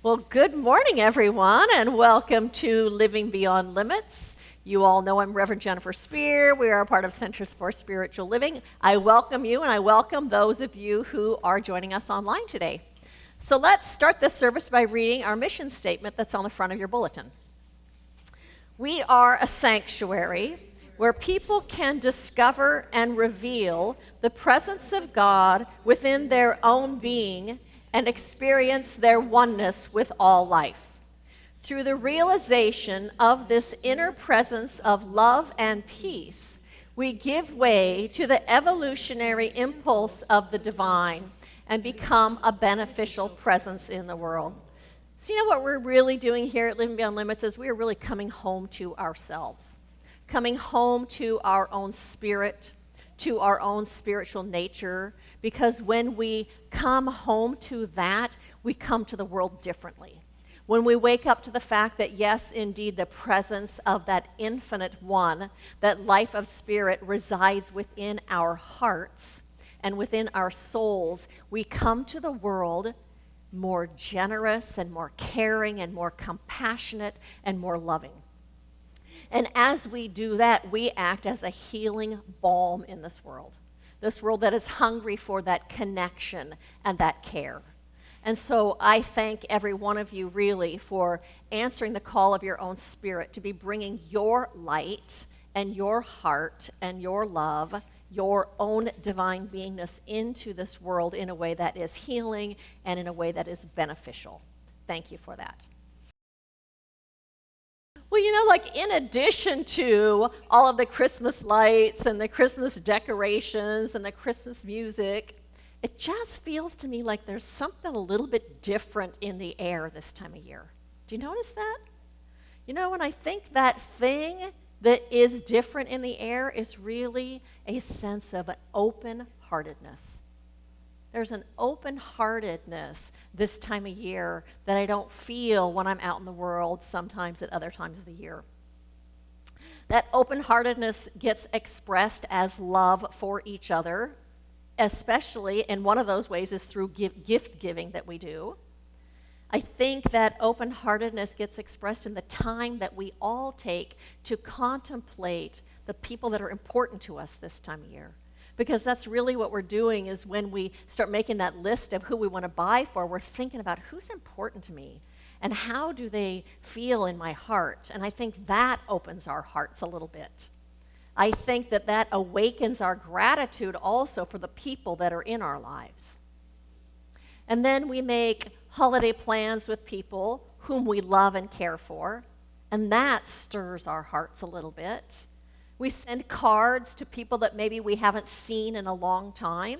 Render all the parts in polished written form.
Well, good morning, everyone, and welcome to Living Beyond Limits. You all know I'm Reverend Jennifer Spear. We are a part of Centers for Spiritual Living. I welcome you, and I welcome those of you who are joining us online today. So let's start this service by reading our mission statement that's on the front of your bulletin. We are a sanctuary where people can discover and reveal the presence of God within their own being and experience their oneness with all life. Through the realization of this inner presence of love and peace, we give way to the evolutionary impulse of the divine and become a beneficial presence in the world. So you know what we're really doing here at Living Beyond Limits is we are really coming home to ourselves, coming home to our own spirit, to our own spiritual nature, because when we come home to that, we come to the world differently. When we wake up to the fact that, yes, indeed, the presence of that infinite one, that life of spirit resides within our hearts and within our souls, we come to the world more generous and more caring and more compassionate and more loving. And as we do that, we act as a healing balm in this world that is hungry for that connection and that care. And so I thank every one of you really for answering the call of your own spirit to be bringing your light and your heart and your love, your own divine beingness into this world in a way that is healing and in a way that is beneficial. Thank you for that. Well, in addition to all of the Christmas lights and the Christmas decorations and the Christmas music, it just feels to me like there's something a little bit different in the air this time of year. Do you notice that? When I think that thing that is different in the air is really a sense of an open-heartedness. There's an open-heartedness this time of year that I don't feel when I'm out in the world sometimes at other times of the year. That open-heartedness gets expressed as love for each other, especially, and one of those ways is through gift giving that we do. I think that open-heartedness gets expressed in the time that we all take to contemplate the people that are important to us this time of year. Because that's really what we're doing is when we start making that list of who we want to buy for, we're thinking about who's important to me and how do they feel in my heart. And I think that opens our hearts a little bit. I think that that awakens our gratitude also for the people that are in our lives. And then we make holiday plans with people whom we love and care for, and that stirs our hearts a little bit. We send cards to people that maybe we haven't seen in a long time,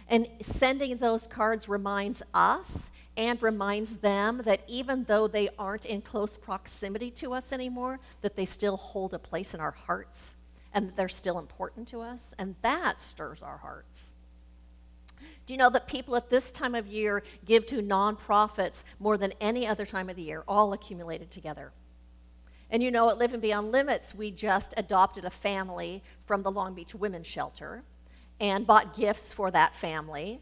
and sending those cards reminds us and reminds them that even though they aren't in close proximity to us anymore, that they still hold a place in our hearts and that they're still important to us, and that stirs our hearts. Do you know that people at this time of year give to nonprofits more than any other time of the year, all accumulated together? And at Living Beyond Limits, we just adopted a family from the Long Beach Women's Shelter and bought gifts for that family.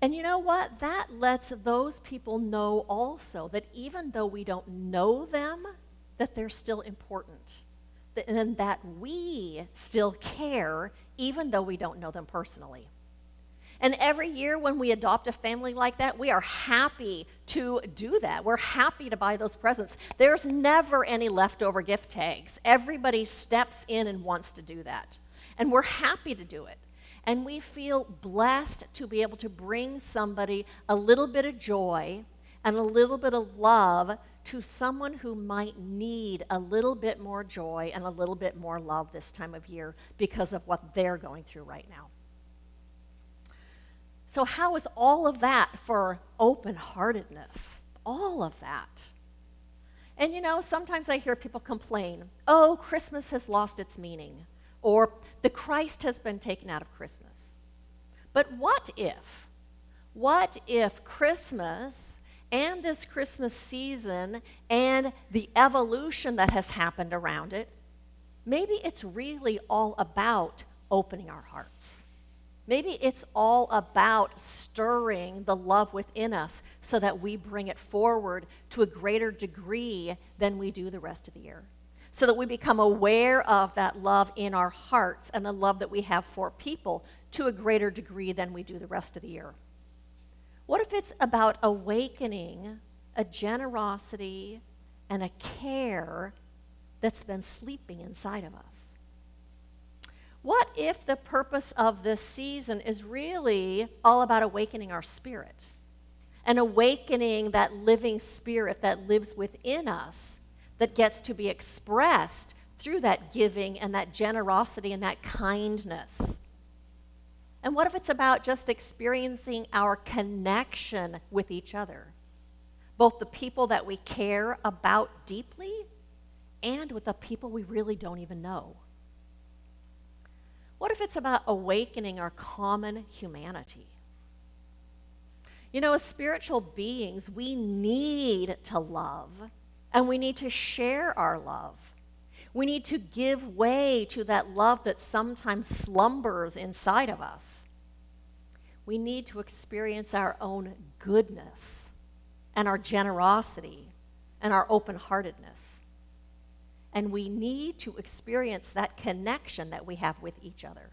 And you know what? That lets those people know also that even though we don't know them, that they're still important. And that we still care even though we don't know them personally. And every year when we adopt a family like that, we are happy to do that. We're happy to buy those presents. There's never any leftover gift tags. Everybody steps in and wants to do that. And we're happy to do it. And we feel blessed to be able to bring somebody a little bit of joy and a little bit of love to someone who might need a little bit more joy and a little bit more love this time of year because of what they're going through right now. So how is all of that for open-heartedness? All of that. And sometimes I hear people complain, oh, Christmas has lost its meaning, or the Christ has been taken out of Christmas. But what if Christmas and this Christmas season and the evolution that has happened around it, maybe it's really all about opening our hearts. Maybe it's all about stirring the love within us so that we bring it forward to a greater degree than we do the rest of the year. So that we become aware of that love in our hearts and the love that we have for people to a greater degree than we do the rest of the year. What if it's about awakening a generosity and a care that's been sleeping inside of us? What if the purpose of this season is really all about awakening our spirit and awakening that living spirit that lives within us that gets to be expressed through that giving and that generosity and that kindness? And what if it's about just experiencing our connection with each other, both the people that we care about deeply and with the people we really don't even know? What if it's about awakening our common humanity? You know, as spiritual beings, we need to love, and we need to share our love. We need to give way to that love that sometimes slumbers inside of us. We need to experience our own goodness and our generosity and our open-heartedness. And we need to experience that connection that we have with each other.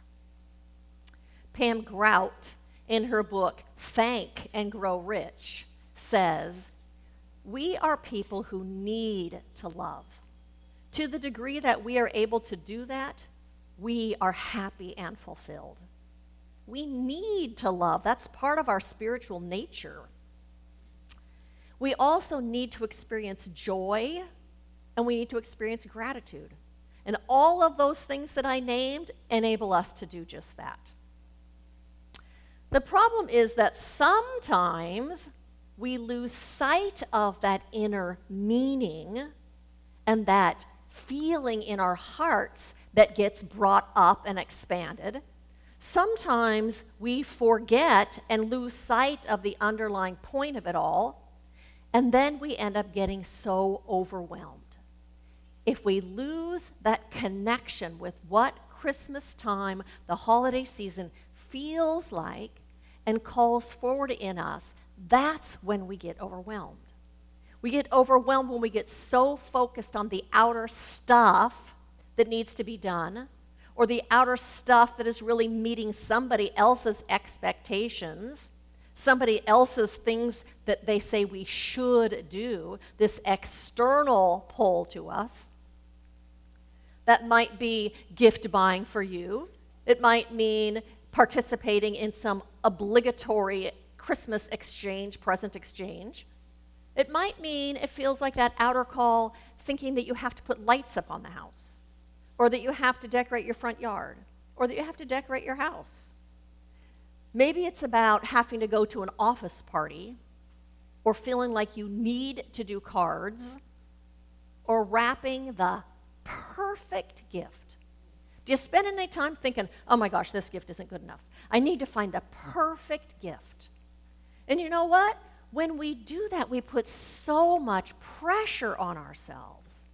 Pam Grout, in her book, Thank and Grow Rich, says, we are people who need to love. To the degree that we are able to do that, we are happy and fulfilled. We need to love. That's part of our spiritual nature. We also need to experience joy, and we need to experience gratitude. And all of those things that I named enable us to do just that. The problem is that sometimes we lose sight of that inner meaning and that feeling in our hearts that gets brought up and expanded. Sometimes we forget and lose sight of the underlying point of it all, and then we end up getting so overwhelmed. If we lose that connection with what Christmas time, the holiday season, feels like and calls forward in us, that's when we get overwhelmed. We get overwhelmed when we get so focused on the outer stuff that needs to be done, or the outer stuff that is really meeting somebody else's expectations, somebody else's things that they say we should do, this external pull to us. That might be gift buying for you. It might mean participating in some obligatory Christmas exchange, present exchange. It might mean it feels like that outer call thinking that you have to put lights up on the house, or that you have to decorate your front yard, or that you have to decorate your house. Maybe it's about having to go to an office party, or feeling like you need to do cards, or wrapping the perfect gift. Do you spend any time thinking, oh my gosh, this gift isn't good enough? I need to find the perfect gift. And you know what? When we do that, we put so much pressure on ourselves,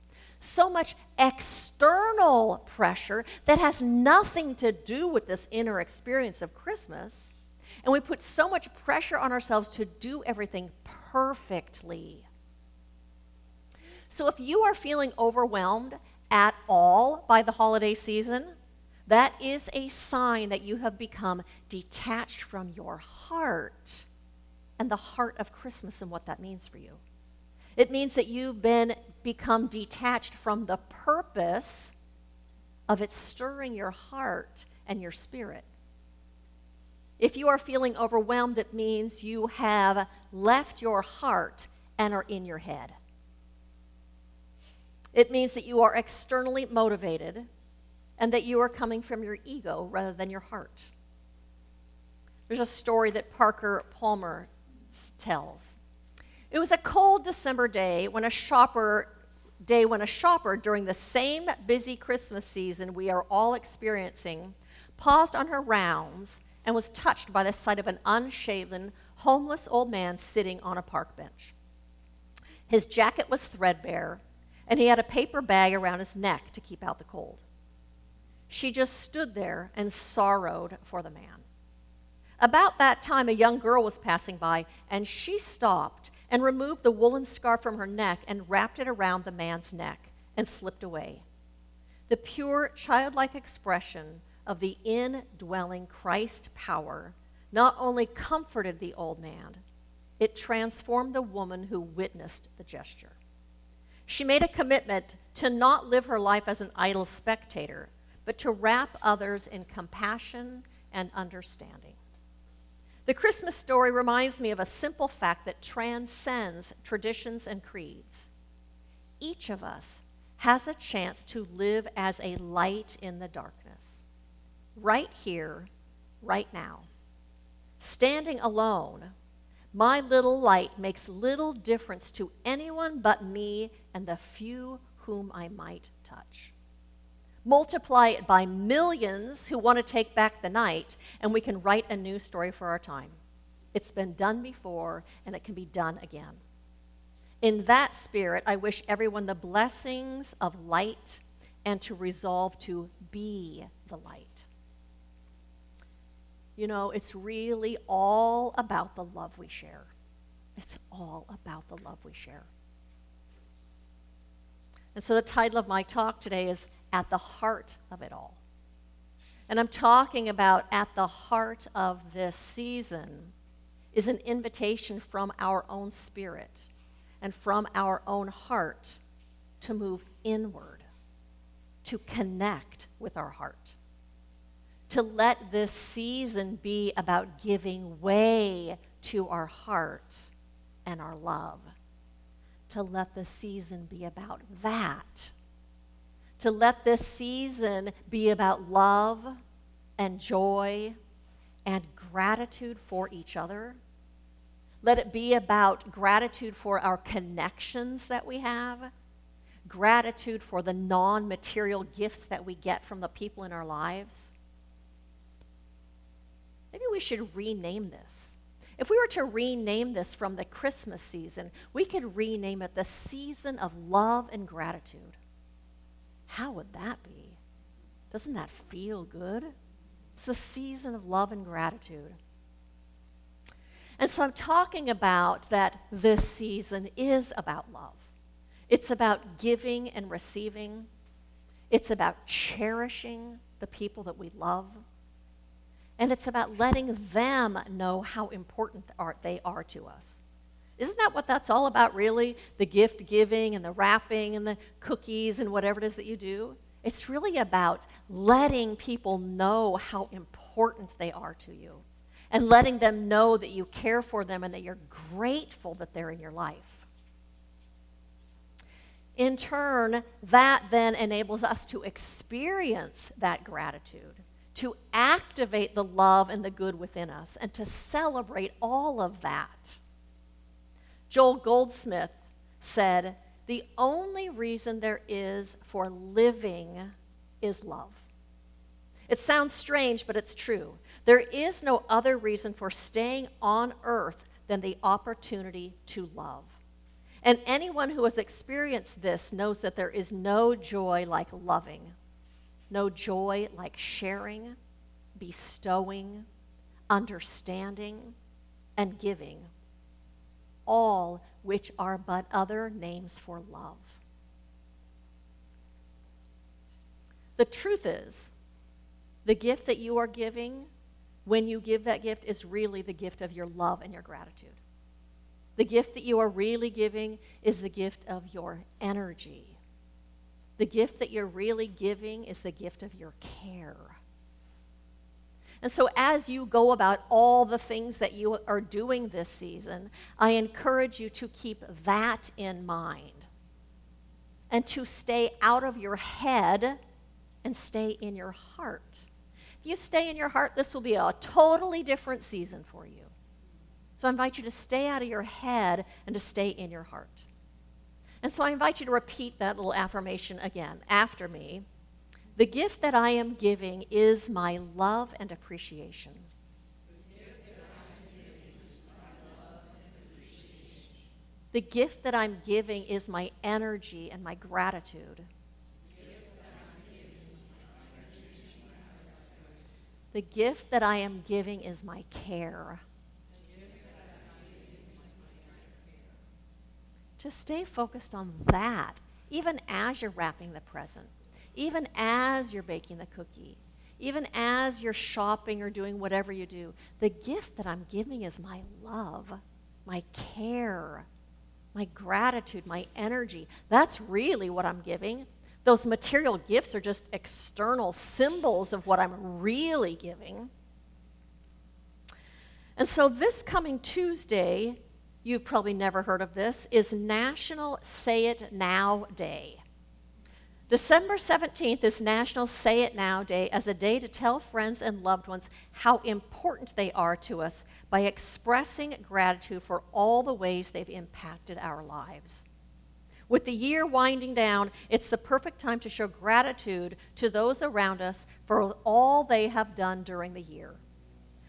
so much external pressure that has nothing to do with this inner experience of Christmas. And we put so much pressure on ourselves to do everything perfectly. So if you are feeling overwhelmed at all by the holiday season, that is a sign that you have become detached from your heart and the heart of Christmas and what that means for you. It means that you've become detached from the purpose of it stirring your heart and your spirit. If you are feeling overwhelmed, it means you have left your heart and are in your head. It means that you are externally motivated and that you are coming from your ego rather than your heart. There's a story that Parker Palmer tells. It was a cold December day when a shopper during the same busy Christmas season we are all experiencing paused on her rounds and was touched by the sight of an unshaven, homeless old man sitting on a park bench. His jacket was threadbare, and he had a paper bag around his neck to keep out the cold. She just stood there and sorrowed for the man. About that time, a young girl was passing by, and she stopped and removed the woolen scarf from her neck and wrapped it around the man's neck and slipped away. The pure, childlike expression of the indwelling Christ power not only comforted the old man, it transformed the woman who witnessed the gesture. She made a commitment to not live her life as an idle spectator, but to wrap others in compassion and understanding. The Christmas story reminds me of a simple fact that transcends traditions and creeds. Each of us has a chance to live as a light in the darkness, right here, right now. Standing alone, my little light makes little difference to anyone but me and the few whom I might touch. Multiply it by millions who want to take back the night, and we can write a new story for our time. It's been done before, and it can be done again. In that spirit, I wish everyone the blessings of light and to resolve to be the light. You know, it's really all about the love we share. It's all about the love we share. And so the title of my talk today is At the Heart of It All. And I'm talking about at the heart of this season is an invitation from our own spirit and from our own heart to move inward, to connect with our heart, to let this season be about giving way to our heart and our love, to let the season be about that, to let this season be about love and joy and gratitude for each other. Let it be about gratitude for our connections that we have, gratitude for the non-material gifts that we get from the people in our lives. Maybe we should rename this. If we were to rename this from the Christmas season, we could rename it the season of love and gratitude. How would that be? Doesn't that feel good? It's the season of love and gratitude. And so I'm talking about that this season is about love. It's about giving and receiving. It's about cherishing the people that we love. And it's about letting them know how important they are to us. Isn't that what that's all about, really? The gift giving and the wrapping and the cookies and whatever it is that you do? It's really about letting people know how important they are to you and letting them know that you care for them and that you're grateful that they're in your life. In turn, that then enables us to experience that gratitude, to activate the love and the good within us, and to celebrate all of that. Joel Goldsmith said, "The only reason there is for living is love." It sounds strange, but it's true. There is no other reason for staying on earth than the opportunity to love. And anyone who has experienced this knows that there is no joy like loving, no joy like sharing, bestowing, understanding, and giving, all which are but other names for love. The truth is, the gift that you are giving, when you give that gift, is really the gift of your love and your gratitude. The gift that you are really giving is the gift of your energy. The gift that you're really giving is the gift of your care. And so as you go about all the things that you are doing this season, I encourage you to keep that in mind and to stay out of your head and stay in your heart. If you stay in your heart, this will be a totally different season for you. So I invite you to stay out of your head and to stay in your heart. And so I invite you to repeat that little affirmation again after me. The gift that I am giving is my love and appreciation. The gift that I'm giving is my energy and my gratitude. The gift that I am giving is my care. Just stay focused on that, even as you're wrapping the present, even as you're baking the cookie, even as you're shopping or doing whatever you do. The gift that I'm giving is my love, my care, my gratitude, my energy. That's really what I'm giving. Those material gifts are just external symbols of what I'm really giving. And so this coming Tuesday, you've probably never heard of this, is National Say It Now Day. December 17th is National Say It Now Day as a day to tell friends and loved ones how important they are to us by expressing gratitude for all the ways they've impacted our lives. With the year winding down, it's the perfect time to show gratitude to those around us for all they have done during the year.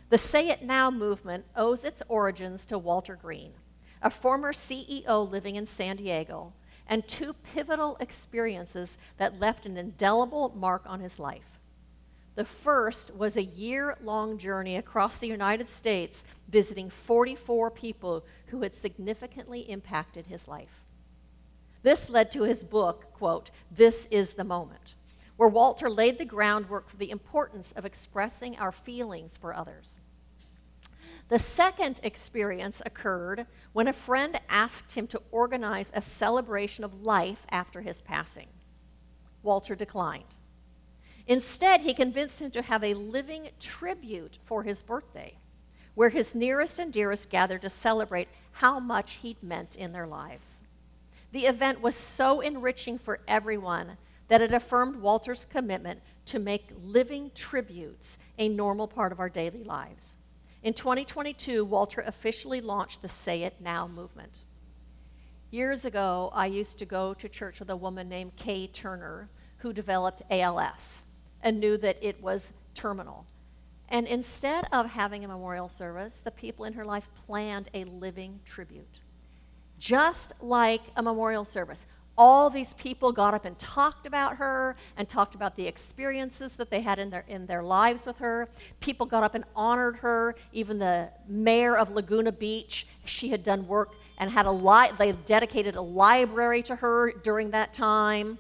The Say It Now movement owes its origins to Walter Green, a former CEO living in San Diego, and two pivotal experiences that left an indelible mark on his life. The first was a year-long journey across the United States, visiting 44 people who had significantly impacted his life. This led to his book, quote, "This is the Moment," where Walter laid the groundwork for the importance of expressing our feelings for others. The second experience occurred when a friend asked him to organize a celebration of life after his passing. Walter declined. Instead, he convinced him to have a living tribute for his birthday, where his nearest and dearest gathered to celebrate how much he'd meant in their lives. The event was so enriching for everyone that it affirmed Walter's commitment to make living tributes a normal part of our daily lives. In 2022, Walter officially launched the Say It Now movement. Years ago, I used to go to church with a woman named Kay Turner who developed ALS and knew that it was terminal. And instead of having a memorial service, the people in her life planned a living tribute. Just like a memorial service, all these people got up and talked about her and talked about the experiences that they had in their lives with her. People got up and honored her. Even the mayor of Laguna Beach, she had done work and had they dedicated a library to her during that time.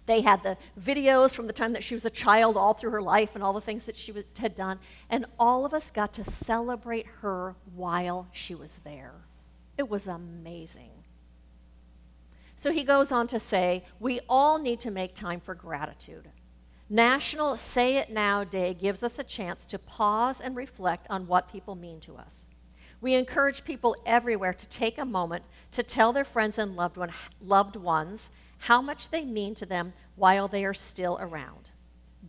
They had the videos from the time that she was a child all through her life and all the things that she had done. And all of us got to celebrate her while she was there. It was amazing. So he goes on to say, we all need to make time for gratitude. National Say It Now Day gives us a chance to pause and reflect on what people mean to us. We encourage people everywhere to take a moment to tell their friends and loved ones how much they mean to them while they are still around.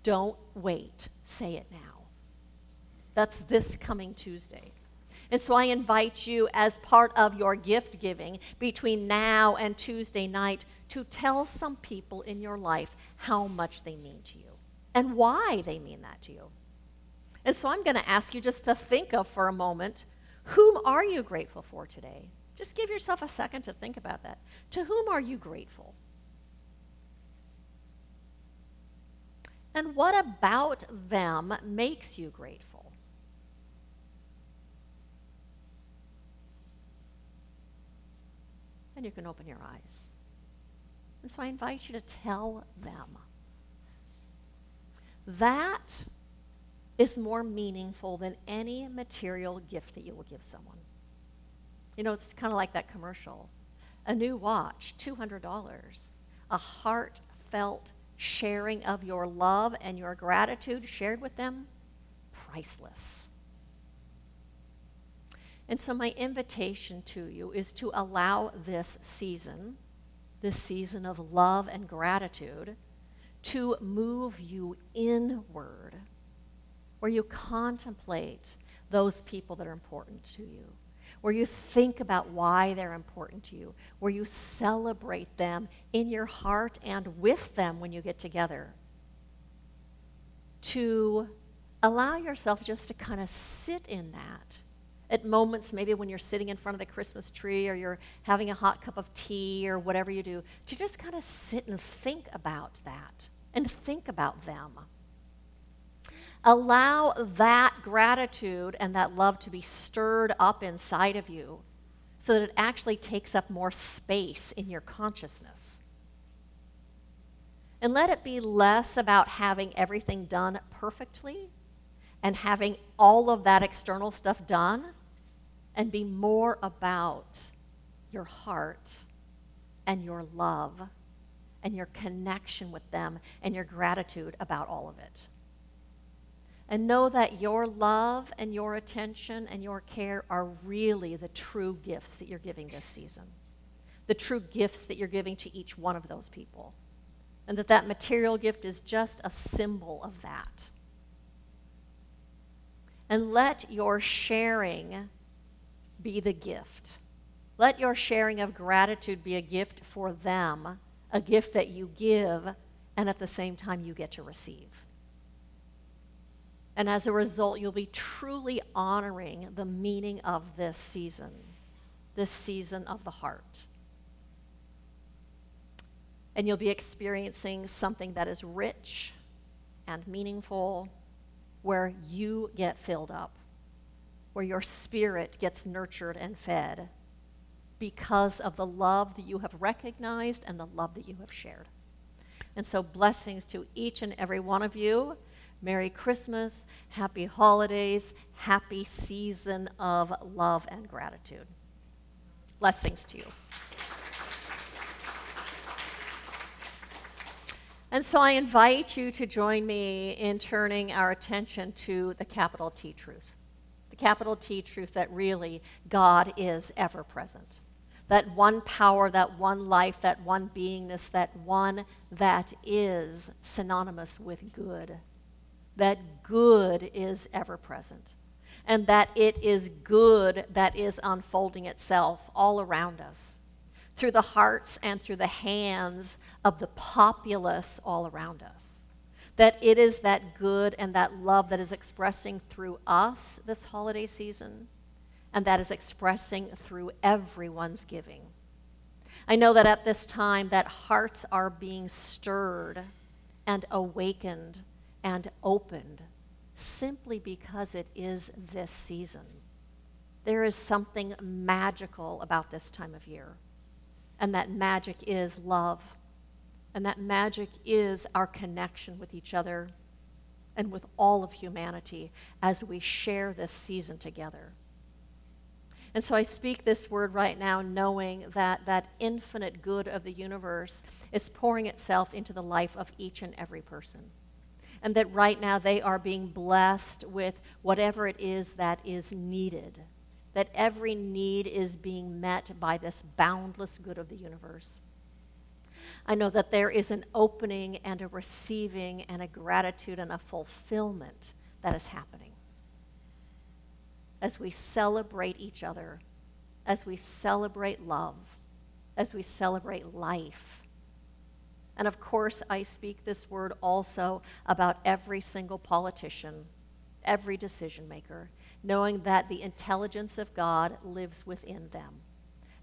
Don't wait. Say it now. That's this coming Tuesday. And so I invite you, as part of your gift giving between now and Tuesday night, to tell some people in your life how much they mean to you and why they mean that to you. And so I'm going to ask you just to think of for a moment, whom are you grateful for today? Just give yourself a second to think about that. To whom are you grateful? And what about them makes you grateful? And you can open your eyes. And so I invite you to tell them. That is more meaningful than any material gift that you will give someone. You know, it's kind of like that commercial. A new watch, $200. A heartfelt sharing of your love and your gratitude shared with them, priceless. And so my invitation to you is to allow this season of love and gratitude, to move you inward, where you contemplate those people that are important to you, where you think about why they're important to you, where you celebrate them in your heart and with them when you get together. To allow yourself just to kind of sit in that. At moments, maybe when you're sitting in front of the Christmas tree or you're having a hot cup of tea or whatever you do, to just kind of sit and think about that and think about them. Allow that gratitude and that love to be stirred up inside of you so that it actually takes up more space in your consciousness. And let it be less about having everything done perfectly and having all of that external stuff done, and be more about your heart and your love and your connection with them and your gratitude about all of it. And know that your love and your attention and your care are really the true gifts that you're giving this season, the true gifts that you're giving to each one of those people, and that material gift is just a symbol of that. And let your sharing be the gift. Let your sharing of gratitude be a gift for them, a gift that you give, and at the same time you get to receive. And as a result, you'll be truly honoring the meaning of this season of the heart. And you'll be experiencing something that is rich and meaningful, where you get filled up, where your spirit gets nurtured and fed because of the love that you have recognized and the love that you have shared. And so blessings to each and every one of you. Merry Christmas, happy holidays, happy season of love and gratitude. Blessings to you. And so I invite you to join me in turning our attention to the capital T truth. The capital T truth that really God is ever present. That one power, that one life, that one beingness, that one that is synonymous with good. That good is ever present. And that it is good that is unfolding itself all around us, through the hearts and through the hands of the populace all around us. That it is that good and that love that is expressing through us this holiday season, and that is expressing through everyone's giving. I know that at this time that hearts are being stirred and awakened and opened simply because it is this season. There is something magical about this time of year. And that magic is love. And that magic is our connection with each other and with all of humanity as we share this season together. And so I speak this word right now knowing that that infinite good of the universe is pouring itself into the life of each and every person. And that right now they are being blessed with whatever it is that is needed. That every need is being met by this boundless good of the universe. I know that there is an opening and a receiving and a gratitude and a fulfillment that is happening. As we celebrate each other, as we celebrate love, as we celebrate life. And of course, I speak this word also about every single politician, every decision maker, knowing that the intelligence of God lives within them,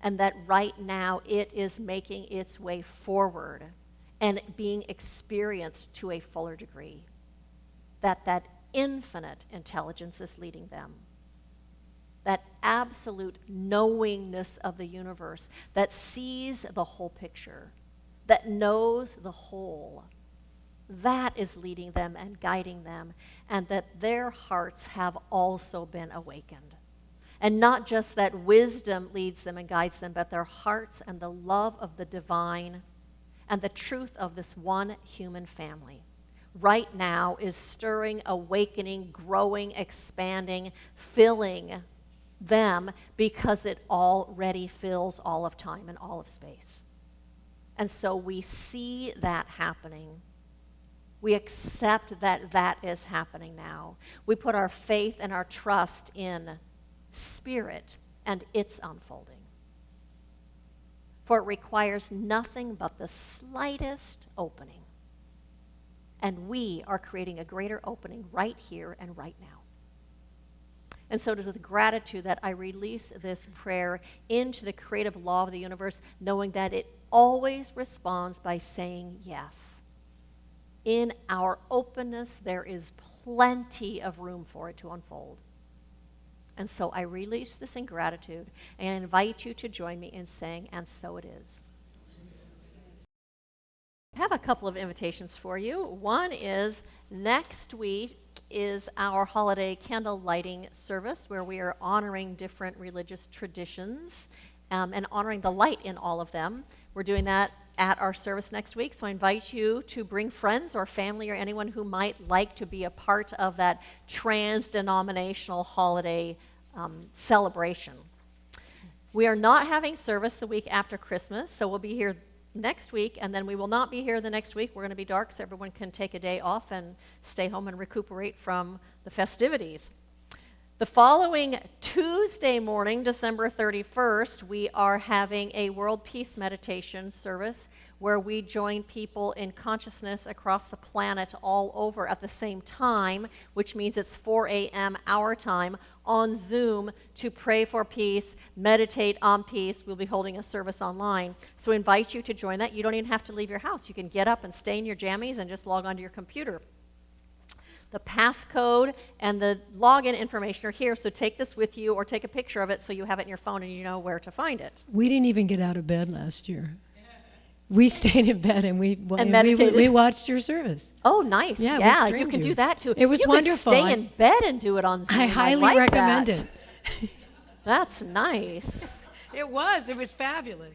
and that right now it is making its way forward and being experienced to a fuller degree, that infinite intelligence is leading them, that absolute knowingness of the universe that sees the whole picture, that knows the whole, that is leading them and guiding them, and that their hearts have also been awakened. And not just that wisdom leads them and guides them, but their hearts and the love of the divine and the truth of this one human family right now is stirring, awakening, growing, expanding, filling them, because it already fills all of time and all of space. And so we see that happening. We accept that that is happening now. We put our faith and our trust in spirit and its unfolding. For it requires nothing but the slightest opening. And we are creating a greater opening right here and right now. And so it is with gratitude that I release this prayer into the creative law of the universe, knowing that it always responds by saying yes. in our openness, there is plenty of room for it to unfold. And so I release this in gratitude and invite you to join me in saying, and so it is. I have a couple of invitations for you. One is next week is our holiday candle lighting service where we are honoring different religious traditions and honoring the light in all of them. We're doing that at our service next week, so I invite you to bring friends or family or anyone who might like to be a part of that trans-denominational holiday celebration. We are not having service the week after Christmas, so we'll be here next week, and then we will not be here the next week. We're going to be dark, so everyone can take a day off and stay home and recuperate from the festivities. The following Tuesday morning, December 31st, we are having a World Peace Meditation service where we join people in consciousness across the planet all over at the same time, which means it's 4 a.m. our time on Zoom to pray for peace, meditate on peace. We'll be holding a service online. So we invite you to join that. You don't even have to leave your house. You can get up and stay in your jammies and just log onto your computer. The passcode and the login information are here, so take this with you or take a picture of it so you have it in your phone and you know where to find it. We didn't even get out of bed last year. We stayed in bed and we watched your service. Oh, nice. Yeah, you can do that too. It was wonderful. You can stay in bed and do it on Zoom. I highly recommend that. it. That's nice. It was fabulous.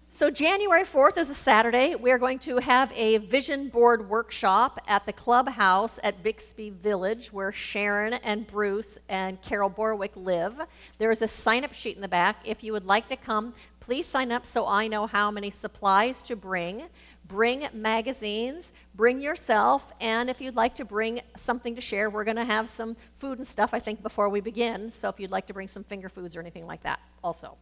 So January 4th is a Saturday. We are going to have a vision board workshop at the clubhouse at Bixby Village where Sharon and Bruce and Carol Borwick live. There is a sign-up sheet in the back. If you would like to come, please sign up so I know how many supplies to bring. Bring magazines, bring yourself, and if you'd like to bring something to share, we're going to have some food and stuff, I think, before we begin. So if you'd like to bring some finger foods or anything like that also.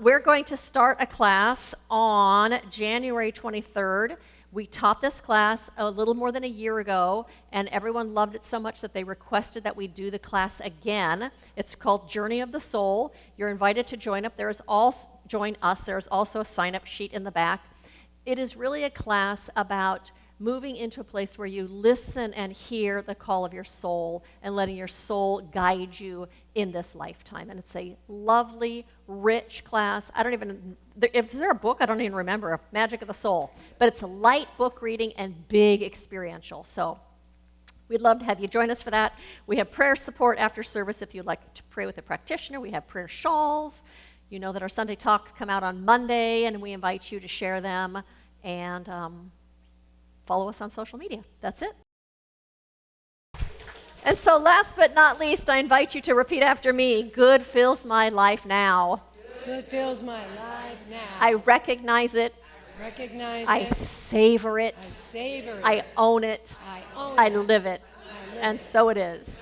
We're going to start a class on January 23rd. We taught this class a little more than a year ago, and everyone loved it so much that they requested that we do the class again. It's called Journey of the Soul. You're invited to join us. Join us. There's also a sign-up sheet in the back. It is really a class about moving into a place where you listen and hear the call of your soul and letting your soul guide you in this lifetime. And it's a lovely, rich class. Is there a book? I don't even remember. Magic of the Soul. But it's a light book reading and big experiential. So we'd love to have you join us for that. We have prayer support after service if you'd like to pray with a practitioner. We have prayer shawls. You know that our Sunday talks come out on Monday, and we invite you to share them. And follow us on social media. That's it. And so last but not least, I invite you to repeat after me. Good fills my life now. Good fills my life now. I recognize it. I savor it. I savor it. I own it. I own I it. live it. I live And it. so it is.